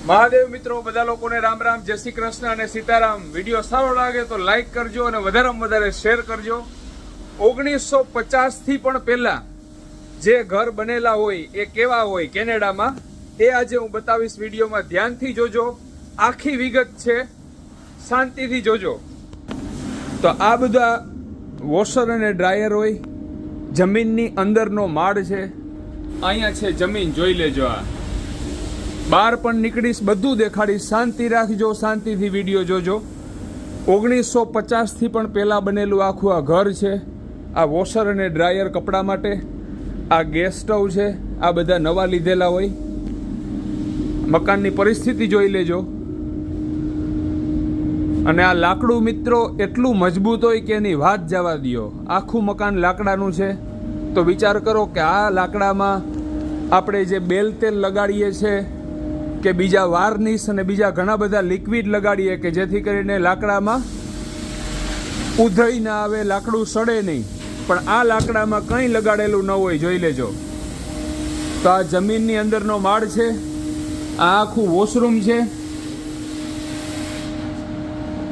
મહાદેવ મિત્રો, બધા લોકોને રામ રામ, જય શ્રી કૃષ્ણ અને સીતારામ। વિડીયો સારો લાગે તો લાઈક કરજો અને વધારેમાં વધારે શેર કરજો। 1950 થી પણ પહેલા જે ઘર બનેલા હોય એ કેવા હોય કેનેડામાં, એ આજે હું બતાવીશ વિડીયોમાં। ધ્યાનથી જોજો, આખી વિગત છે, શાંતિથી જોજો। તો આ બધા વોશર અને ડ્રાયર હોય, જમીનની અંદરનો માળ છે, અહીંયા છે જમીન, જોઈ લેજો। આ બહાર પણ નીકળીશ, બધું દેખાડીશ, શાંતિ રાખજો, શાંતિથી વિડીયો જોજો। 1950 થી પણ પહેલા બનેલું આખું આ ઘર છે। આ વોશર અને ડ્રાયર કપડાં માટે, આ ગેસ સ્ટવ છે, આ બધા નવા લીધેલા હોય। મકાનની પરિસ્થિતિ જોઈ લેજો। અને આ લાકડું મિત્રો એટલું મજબૂત હોય કે એની વાત જવા દ્યો। આખું મકાન લાકડાનું છે, તો વિચાર કરો કે આ લાકડામાં આપણે જે બેલ તેલ લગાડીએ છીએ કે બીજા વાર્નિશ અને બીજા ઘણા બધા લિક્વિડ લગાડીએ કે જેથી કરીને લાકડામાં ઉધઈ ના આવે, લાકડું સડે નહીં, પણ આ લાકડામાં કંઈ લગાડેલું ન હોય, જોઈ લેજો। તો આ જમીનની અંદરનો માળ છે, આ આખું વોશરૂમ છે,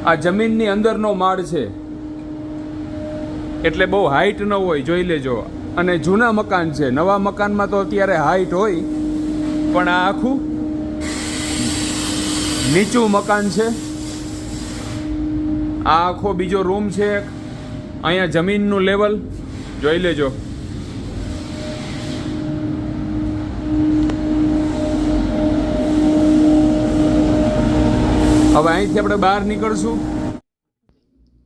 આ જમીનની અંદરનો માળ છે, એટલે બહુ હાઈટ ન હોય, જોઈ લેજો। અને જૂના મકાન છે, નવા મકાનમાં તો અત્યારે હાઈટ હોય, પણ આ આખું નીચું મકાન છે। આ આખો બીજો રૂમ છે, અહીંયા જમીનનું લેવલ જોઈ લેજો। હવે અહીંથી આપણે બહાર નીકળશું,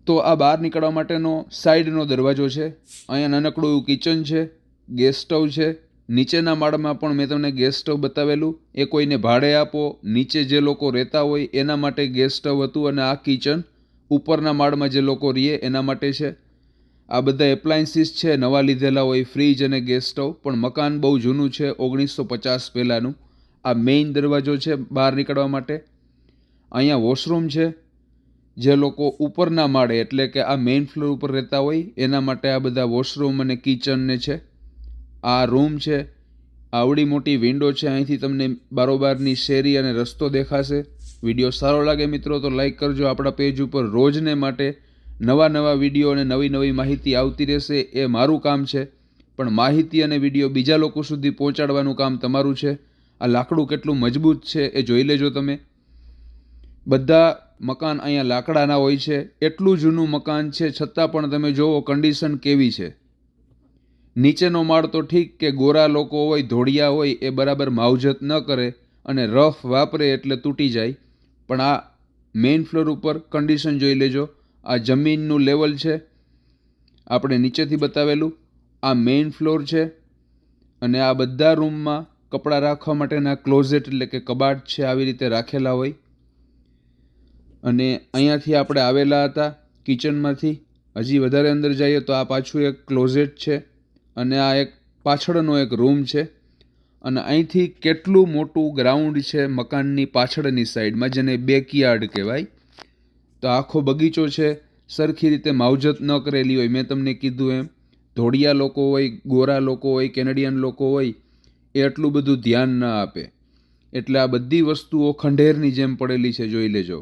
તો આ બહાર નીકળવા માટેનો સાઈડનો દરવાજો છે। અહીંયા નાનકડું એવું કિચન છે, ગેસ સ્ટવ છે। નીચેના માળમાં પણ મેં તમને ગેસ સ્ટવ બતાવેલું, એ કોઈને ભાડે આપો, નીચે જે લોકો રહેતા હોય એના માટે ગેસ સ્ટવ હતું। અને આ કિચન ઉપરના માળમાં જે લોકો રહે એના માટે છે। આ બધા એપ્લાયન્સીસ છે, નવા લીધેલા હોય, ફ્રીજ અને ગેસ સ્ટવ, પણ મકાન બહુ જૂનું છે, 1950 પહેલાંનું। આ મેઇન દરવાજો છે બહાર નીકળવા માટે। અહીંયા વોશરૂમ છે, જે લોકો ઉપરના માળે એટલે કે આ મેઇન ફ્લોર ઉપર રહેતા હોય એના માટે આ બધા વોશરૂમ અને કિચનને છે। આ રૂમ છે, આવડી મોટી વિન્ડો છે, અહીંથી તમને બારોબારની શેરી અને રસ્તો દેખાશે। વિડીયો સારો લાગે મિત્રો તો લાઈક કરજો। આપણા પેજ ઉપર રોજને માટે નવા નવા વિડીયો અને નવી નવી માહિતી આવતી રહેશે, એ મારું કામ છે, પણ માહિતી અને વિડીયો બીજા લોકો સુધી પહોંચાડવાનું કામ તમારું છે। આ લાકડું કેટલું મજબૂત છે એ જોઈ લેજો તમે। બધા મકાન અહીંયા લાકડાના હોય છે, એટલું જૂનું મકાન છે, છતાં પણ તમે જુઓ કન્ડિશન કેવી છે। નીચેનો માળ તો ઠીક કે ગોરા લોકો હોય, ધોળિયા હોય, એ બરાબર માવજત ન કરે અને રફ વાપરે એટલે તૂટી જાય, પણ આ મેઇન ફ્લોર ઉપર કન્ડિશન જોઈ લેજો। આ જમીનનું લેવલ છે, આપણે નીચેથી બતાવેલું, આ મેઇન ફ્લોર છે। અને આ બધા રૂમમાં કપડાં રાખવા માટેના ક્લોઝેટ એટલે કે કબાટ છે, આવી રીતે રાખેલા હોય। અને અહીંયાથી આપણે આવેલા હતા કિચનમાંથી, હજી વધારે અંદર જઈએ તો આ પાછું એક ક્લોઝેટ છે, અને આ એક પાછળનો એક રૂમ છે। અને અહીંથી કેટલું મોટું ગ્રાઉન્ડ છે મકાનની પાછળની સાઈડમાં, જેને બેકયાર્ડ કહેવાય। તો આખો બગીચો છે, સરખી રીતે માવજત ન કરેલી હોય, મેં તમને કીધું એમ, ધોળિયા લોકો હોય, ગોરા લોકો હોય, કેનેડિયન લોકો હોય, એ એટલું બધું ધ્યાન ન આપે, એટલે આ બધી વસ્તુઓ ખંડેરની જેમ પડેલી છે, જોઈ લેજો।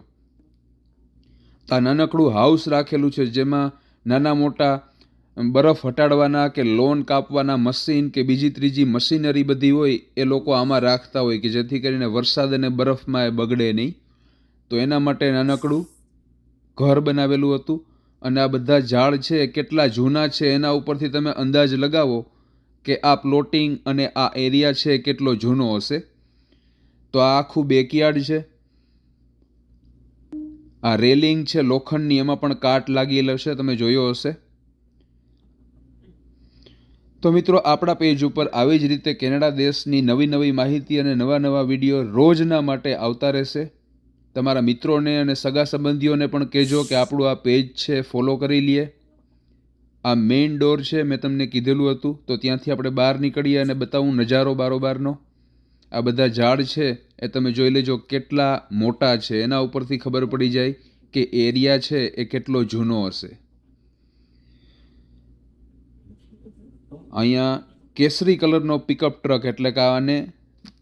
આ નાનકડું હાઉસ રાખેલું છે, જેમાં નાના મોટા બરફ હટાડવાના કે લોન કાપવાના મશીન કે બીજી ત્રીજી મશીનરી બધી હોય એ લોકો આમાં રાખતા હોય કે જેથી કરીને વરસાદ અને બરફમાં એ બગડે નહીં, તો એના માટે નાનકડું ઘર બનાવેલું હતું। અને આ બધા ઝાડ છે કેટલા જૂના છે એના ઉપરથી તમે અંદાજ લગાવો કે આ પ્લોટિંગ અને આ એરિયા છે કેટલો જૂનો હશે। તો આ આખું બેકયાર્ડ છે, આ રેલિંગ છે લોખંડની, એમાં પણ કાટ લાગેલો છે, તમે જોયો હશે। તો મિત્રો આપણા પેજ ઉપર આવી જ રીતે કેનેડા દેશની નવી નવી માહિતી અને નવા નવા વિડીયો રોજના માટે આવતા રહેશે। તમારા મિત્રોને અને સગા સંબંધીઓને પણ કહેજો કે આપણું આ પેજ છે ફોલો કરી લઈએ। આ મેઇન ડોર છે, મેં તમને કીધેલું હતું, તો ત્યાંથી આપણે બહાર નીકળીએ અને બતાવું નજારો બારોબારનો। આ બધા ઝાડ છે એ તમે જોઈ લેજો કેટલા મોટા છે, એના ઉપરથી ખબર પડી જાય કે એરિયા છે એ કેટલો જૂનો હશે। અહીંયા કેસરી કલરનો પિકઅપ ટ્રક એટલે કે આને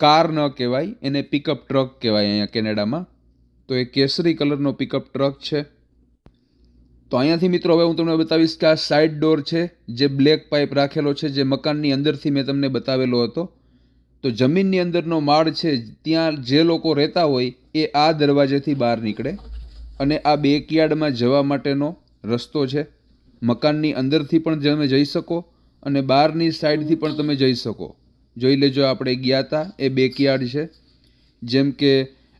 કાર ન કહેવાય, એને પિકઅપ ટ્રક કહેવાય અહીંયા કેનેડામાં. તો એ કેસરી કલરનો પિકઅપ ટ્રક છે. તો અહીંયાથી મિત્રો હવે હું તમને બતાવીશ કે આ સાઇડ ડોર છે જે બ્લેક પાઇપ રાખેલો છે, જે મકાનની અંદરથી મેં તમને બતાવેલો હતો. તો જમીનની અંદરનો માળ છે, ત્યાં જે લોકો રહેતા હોય એ આ દરવાજેથી બહાર નીકળે અને આ બેકયાર્ડમાં જવા માટેનો રસ્તો છે. મકાનની અંદરથી પણ તમે જઈ શકો અને બહારની સાઈડથી પણ તમે જઈ શકો. જોઈ લેજો, આપણે ગયા હતા એ બેકયાર્ડ છે. જેમ કે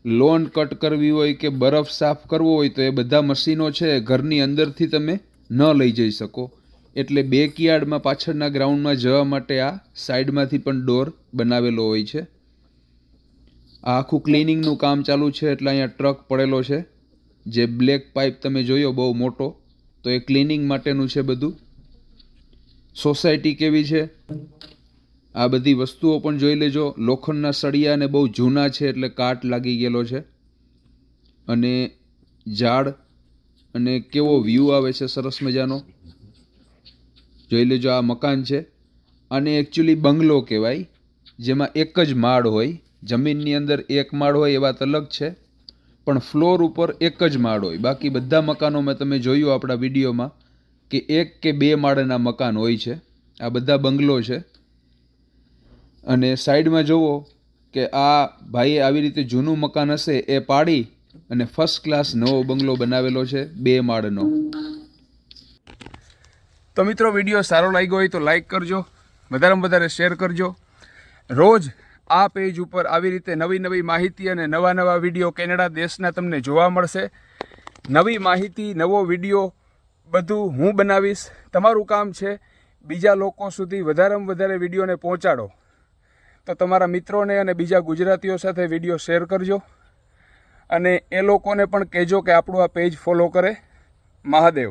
લોન કટ કરવી હોય કે બરફ સાફ કરવો હોય તો એ બધા મશીનો છે ઘરની અંદરથી તમે ન લઈ જઈ શકો. એટલે બેકયાર્ડમાં પાછળના ગ્રાઉન્ડમાં જવા માટે આ સાઈડમાંથી પણ ડોર બનાવેલો હોય છે. આ આખું ક્લિનિંગનું કામ ચાલુ છે, એટલે અહીંયા ટ્રક પડેલો છે. જે બ્લેક પાઇપ તમે જોયો બહુ મોટો, તો એ ક્લિનિંગ માટેનું છે બધું. સોસાયટી કેવી છે આ બધી વસ્તુઓ પણ જોઈ લેજો. લોખંડના સળિયા ને બહુ જૂના છે એટલે કાટ લાગી ગયેલો છે. અને ઝાડ અને કેવો વ્યૂ આવે છે સરસ મજાનો. જોઈ લેજો, આ મકાન છે. અને એકચ્યુઅલી બંગલો કહેવાય, જેમાં એક જ માળ હોય. જમીનની અંદર એક માળ હોય એ વાત અલગ છે, પણ ફ્લોર ઉપર એક જ માળ હોય. બાકી બધા મકાનોમાં તમે જોયું આપણા વિડીયોમાં કે 1 કે 2 માળના મકાન હોય છે. આ બધા બંગલો છે. અને સાઈડમાં જુઓ કે આ ભાઈએ આવી રીતે જૂનું મકાન હશે એ પાડી અને ફર્સ્ટ ક્લાસ નવો બંગલો બનાવેલો છે 2 માળનો. તો મિત્રો, વિડીયો સારો લાગ્યો હોય તો લાઈક કરજો, વધારેમાં વધારે શેર કરજો. રોજ આ પેજ ઉપર આવી રીતે નવી નવી માહિતી અને નવા નવા વિડીયો કેનેડા દેશના તમને જોવા મળશે. નવી માહિતી, નવો વિડીયો બધું હું બનાવીશ. તમારું કામ છે બીજા લોકો સુધી વધારેમાં વધારે વિડીયોને પહોંચાડો. તો તમારા મિત્રોને અને બીજા ગુજરાતીઓ સાથે વિડીયો શેર કરજો અને એ લોકોને પણ કહેજો કે આપણું આ પેજ ફોલો કરે. મહાદેવ.